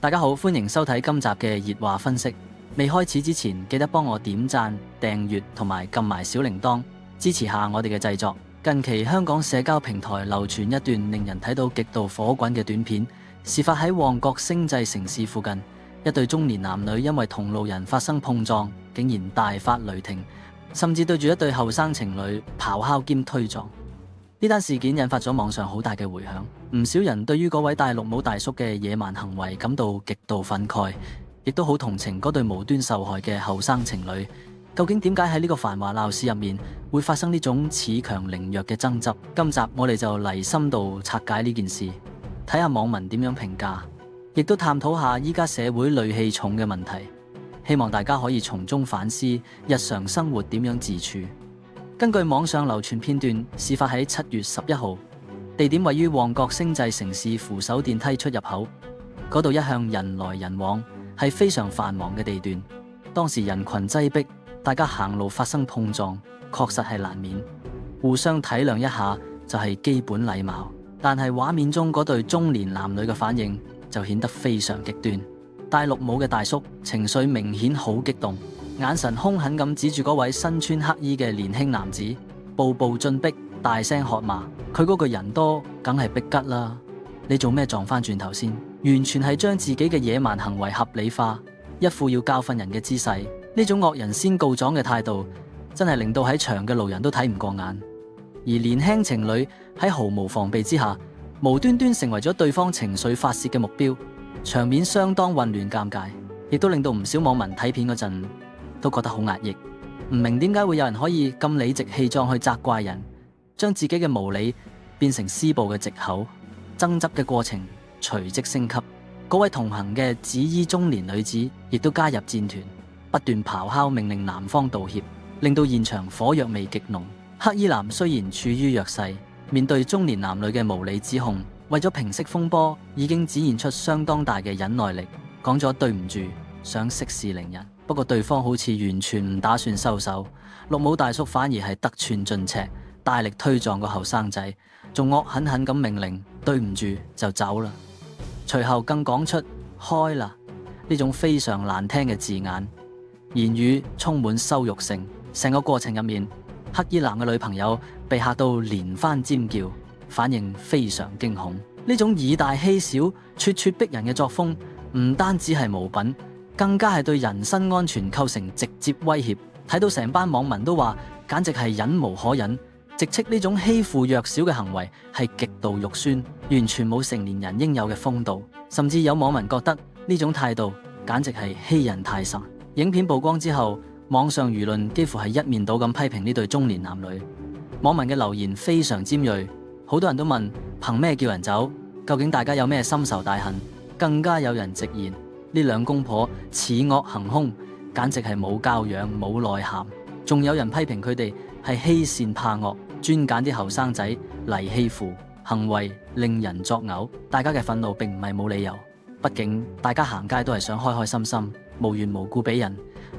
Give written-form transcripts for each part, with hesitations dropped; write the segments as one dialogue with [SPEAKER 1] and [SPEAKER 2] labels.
[SPEAKER 1] 大家好，歡迎收睇今集嘅熱話分析。未開始之前，記得幫我點讚、訂閱同埋撳埋小鈴鐺，支持下我哋嘅製作。近期香港社交平台流傳一段令人睇到極度火滾嘅短片，事發喺旺角星際城市附近，一對中年男女因為同路人發生碰撞，竟然大發雷霆，甚至對住一對後生情侶咆哮兼推撞。呢單事件引發咗網上好大嘅迴響，唔少人對於嗰位戴綠帽大叔嘅野蠻行為感到極度憤慨，亦都好同情嗰對無端受害嘅後生情侶。究竟點解喺呢個繁華鬧市入面會發生呢種恃強凌弱嘅爭執？今集我哋就嚟深度拆解呢件事，睇下網民點樣評價，亦都探討下依家社會戾氣重嘅問題，希望大家可以從中反思日常生活點樣自處。根據網上流傳片段，事發喺7月11號，地點位於旺角星際城市扶手電梯出入口，嗰度一向人來人往，係非常繁忙嘅地段。當時人群擠迫，大家行路發生碰撞，確實係難免，互相體諒一下就係基本禮貌。但係畫面中嗰對中年男女嘅反應就顯得非常極端。戴綠帽嘅大叔情緒明顯好激動，眼神兇狠咁指住嗰位身穿黑衣嘅年輕男子，步步進逼，大聲喝罵。佢嗰個人多，梗係逼吉啦！你做咩撞翻轉頭先？完全係將自己嘅野蠻行為合理化，一副要教訓人嘅姿勢。呢種惡人先告狀嘅態度，真係令到喺場嘅路人都睇唔過眼。而年輕情侶喺毫無防備之下，無端端成為咗對方情緒發洩嘅目標，場面相當混亂尷尬，亦都令到唔少網民睇片嗰陣都覺得好壓抑，唔明點解會有人可以咁理直氣壯去責怪人，將自己嘅無理變成施暴嘅藉口。爭執嘅過程隨即升級，嗰位同行嘅紫衣中年女子亦都加入戰團，不斷咆哮命令男方道歉，令到現場火藥味極濃。黑衣男雖然處於弱勢，面對中年男女嘅無理指控，為咗平息風波，已經展現出相當大嘅忍耐力，講咗對唔住，想息事寧人。不過對方好似完全唔打算收手，綠帽大叔反而係得寸進尺，大力推撞個後生仔，仲惡狠狠咁命令對唔住就走啦。隨後更講出開啦呢種非常難聽嘅字眼，言語充滿羞辱性。成個過程入面，黑衣男嘅女朋友被嚇到連番尖叫，反應非常驚恐。呢種以大欺小、咄咄逼人嘅作風，唔單止係無品，更加係對人身安全構成直接威脅。睇到成班網民都話，簡直係忍無可忍，直斥呢種欺負弱小嘅行為係極度肉酸，完全冇成年人應有嘅風度。甚至有網民覺得呢種態度簡直係欺人太甚。影片曝光之後，網上輿論幾乎係一面倒咁批評呢對中年男女。網民嘅留言非常尖銳，好多人都問憑咩叫人走？究竟大家有咩深仇大恨？更加有人直言呢兩公婆恃惡行兇，簡直係冇教養冇內涵。仲有人批評佢哋係欺善怕惡，專揀啲後生仔嚟欺負，行為令人作嘔。大家嘅憤怒並唔係冇理由，畢竟大家行街都係想開開心心，無緣無故俾人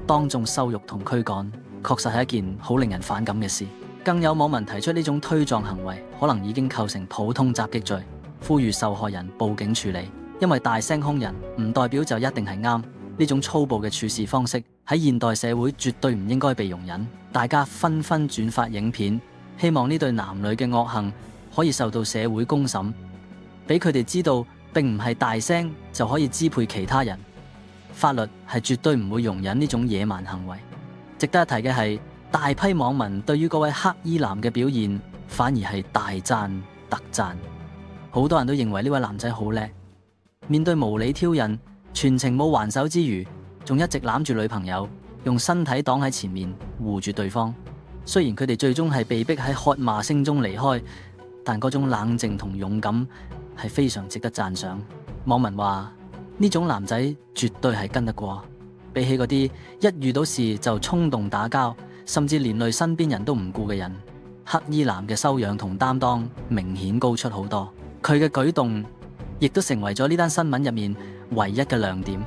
[SPEAKER 1] 當眾羞辱同驅趕，確實係一件好令人反感嘅事。更有網民提出呢種推撞行為可能已經構成普通襲擊罪，呼籲受害人報警處理。因為大聲兇人唔代表就一定係啱，呢種粗暴嘅處事方式喺現代社會絕對唔應該被容忍。大家紛紛轉發影片，希望呢對男女嘅惡行可以受到社會公審，俾佢哋知道並唔係大聲就可以支配其他人，法律係絕對唔會容忍呢種野蠻行為。值得一提嘅係，大批網民對於嗰位黑衣男嘅表現反而係大讚特讚，好多人都認為呢位男仔好叻，面對無理挑釁，全程冇還手之餘，仲一直攬住女朋友，用身體擋喺前面護住對方。雖然佢哋最終係被逼喺喝罵聲中離開，但嗰種冷靜同勇敢係非常值得讚賞。網民話呢種男仔絕對係跟得過，比起嗰啲一遇到事就衝動打交，甚至連累身邊人都唔顧嘅人，黑衣男嘅修養同擔當明顯高出好多。佢嘅舉動亦都成為咗呢單新聞入面唯一嘅亮點，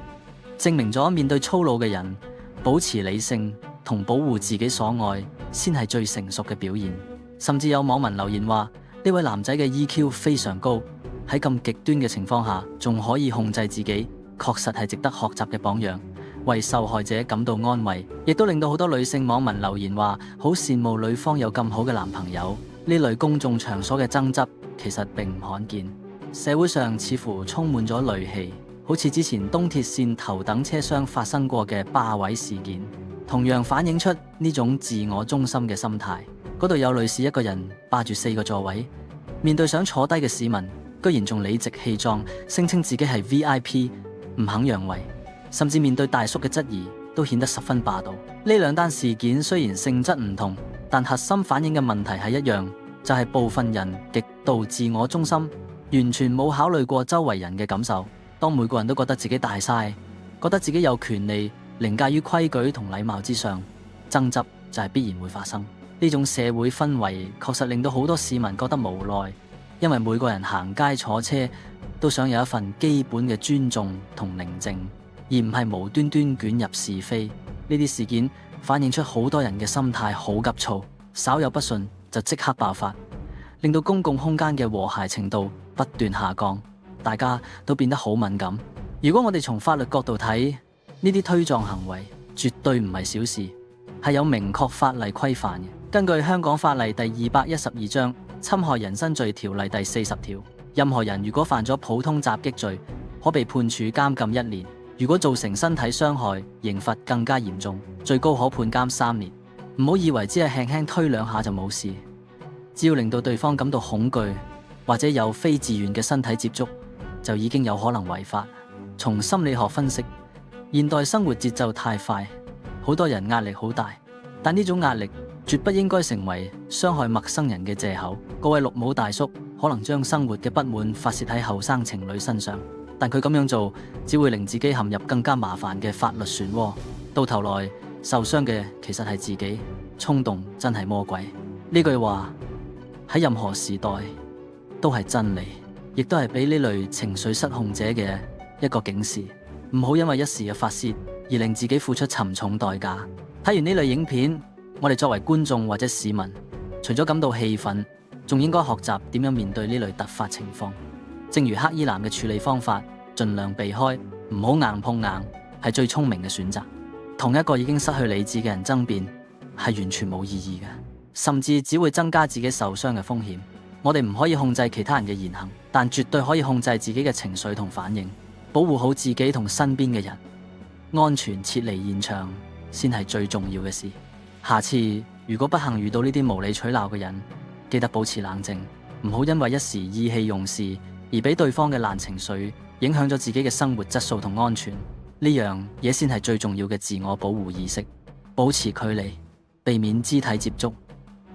[SPEAKER 1] 證明咗面對粗魯嘅人，保持理性同保護自己所愛先係最成熟嘅表現。甚至有網民留言話呢位男仔嘅 EQ 非常高，喺咁極端嘅情況下仲可以控制自己，確實係值得學習嘅榜樣，為受害者感到安慰，亦都令到好多女性網民留言話好羨慕女方有咁好嘅男朋友。呢類公眾場所嘅爭執其實並唔罕見，社會上似乎充滿咗戾氣，好似之前東鐵線頭等車廂發生過嘅霸位事件，同樣反映出呢種自我中心嘅心態。嗰度有女士一個人霸住4個座位，面對想坐低嘅市民，居然仲理直氣壯聲稱自己係 VIP， 唔肯讓位，甚至面對大叔嘅質疑都顯得十分霸道。呢兩單事件雖然性質唔同，但核心反映嘅問題係一樣，就係部分人極度自我中心，完全冇考慮過周圍人嘅感受。當每個人都覺得自己大晒，覺得自己有權利凌駕於規矩同禮貌之上，爭執就係必然會發生。呢種社會氛圍確實令到好多市民覺得無奈，因為每個人行街坐車都想有一份基本嘅尊重同寧靜，而唔係無端端捲入是非。呢啲事件反映出好多人嘅心態好急躁，稍有不順就即刻爆發，令到公共空間嘅和諧程度不斷下降，大家都變得好敏感。如果我哋從法律角度睇，呢啲推撞行為絕對唔係小事，係有明確法例規範嘅。根據香港法例第212章《侵害人身罪條例》第40條，任何人如果犯咗普通襲擊罪，可被判處監禁1年；如果造成身體傷害，刑罰更加嚴重，最高可判監3年。唔好以為只係輕輕推2下就冇事，只要令到對方感到恐懼，或者有非自願嘅身體接觸，就已經有可能違法。從心理學分析，現代生活節奏太快，好多人壓力好大，但呢種壓力絕不應該成為傷害陌生人嘅借口。各位綠帽大叔可能將生活嘅不滿發洩喺後生情侶身上，但佢咁樣做只會令自己陷入更加麻煩嘅法律漩渦，到頭來受傷嘅其實係自己。衝動真係魔鬼，呢句話喺任何時代都係真理，亦都係俾呢類情緒失控者嘅一個警示。唔好因為一時嘅發洩而令自己付出沉重代價。睇完呢類影片，我哋作為觀眾或者市民，除咗感到氣憤，仲應該學習點樣面對呢類突發情況。正如黑衣男嘅處理方法，盡量避開，唔好硬碰硬，係最聰明嘅選擇。同一個已經失去理智嘅人爭辯，係完全冇意義嘅，甚至只會增加自己受傷嘅風險。我哋唔可以控制其他人嘅言行，但絕對可以控制自己嘅情緒同反應，保護好自己同身邊嘅人，安全撤離現場先係最重要嘅事。下次如果不幸遇到呢啲無理取鬧嘅人，記得保持冷靜，唔好因為一時意氣用事而俾對方嘅爛情緒影響咗自己嘅生活質素同安全。呢樣嘢先係最重要嘅自我保護意識，保持距離，避免肢體接觸，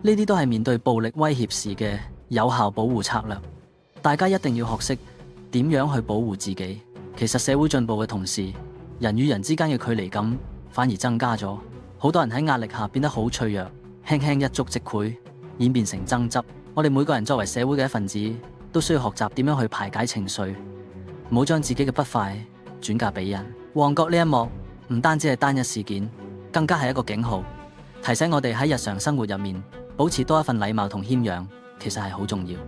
[SPEAKER 1] 呢啲都係面對暴力威脅時嘅有效保護策略。大家一定要學識點樣去保護自己。其實社會進步嘅同時，人與人之間嘅距離感反而增加咗。好多人喺壓力下變得好脆弱，輕輕一觸即潰，演變成爭執。我哋每個人作為社會嘅一份子，都需要學習點樣去排解情緒，唔好將自己嘅不快轉嫁俾人。旺角呢一幕唔單止係單一事件，更加係一個警號，提醒我哋喺日常生活入面保持多一份禮貌同謙讓，其實係好重要。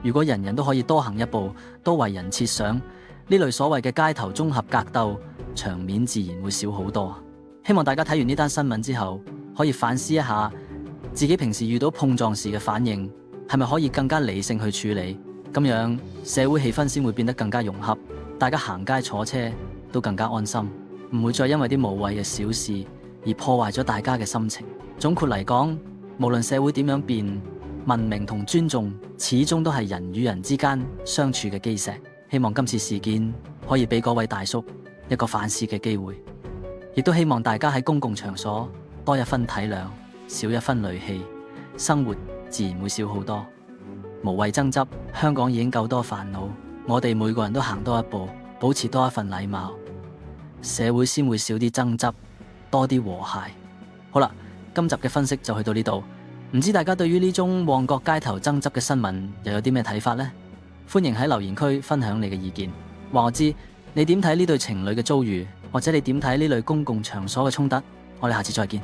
[SPEAKER 1] 如果人人都可以多行一步，多為人設想，呢類所謂嘅街頭綜合格鬥場面自然會少好多。希望大家睇完呢單新聞之後，可以反思一下自己平時遇到碰撞時嘅反應，係咪可以更加理性去處理，咁樣社會氣氛先會變得更加融洽，大家行街坐車都更加安心，唔會再因為啲無謂嘅小事而破壞咗大家嘅心情。總括嚟講，無論社會點樣變，文明同尊重始終都係人與人之間相處嘅基石。希望今次事件可以俾嗰位大叔一個反思嘅機會，亦都希望大家喺公共場所多一分體諒，少一分戾氣，生活自然會少好多。無謂爭執，香港已經夠多煩惱，我哋每個人都行多一步，保持多一份禮貌，社會先會少啲爭執，多啲和諧。好啦，今集嘅分析就去到呢度，唔知大家對於呢宗旺角街頭爭執嘅新聞又有啲咩睇法呢？歡迎喺留言區分享你嘅意見，話我知你點睇呢對情侶嘅遭遇，或者你點睇呢類公共場所嘅衝突。我哋下次再見。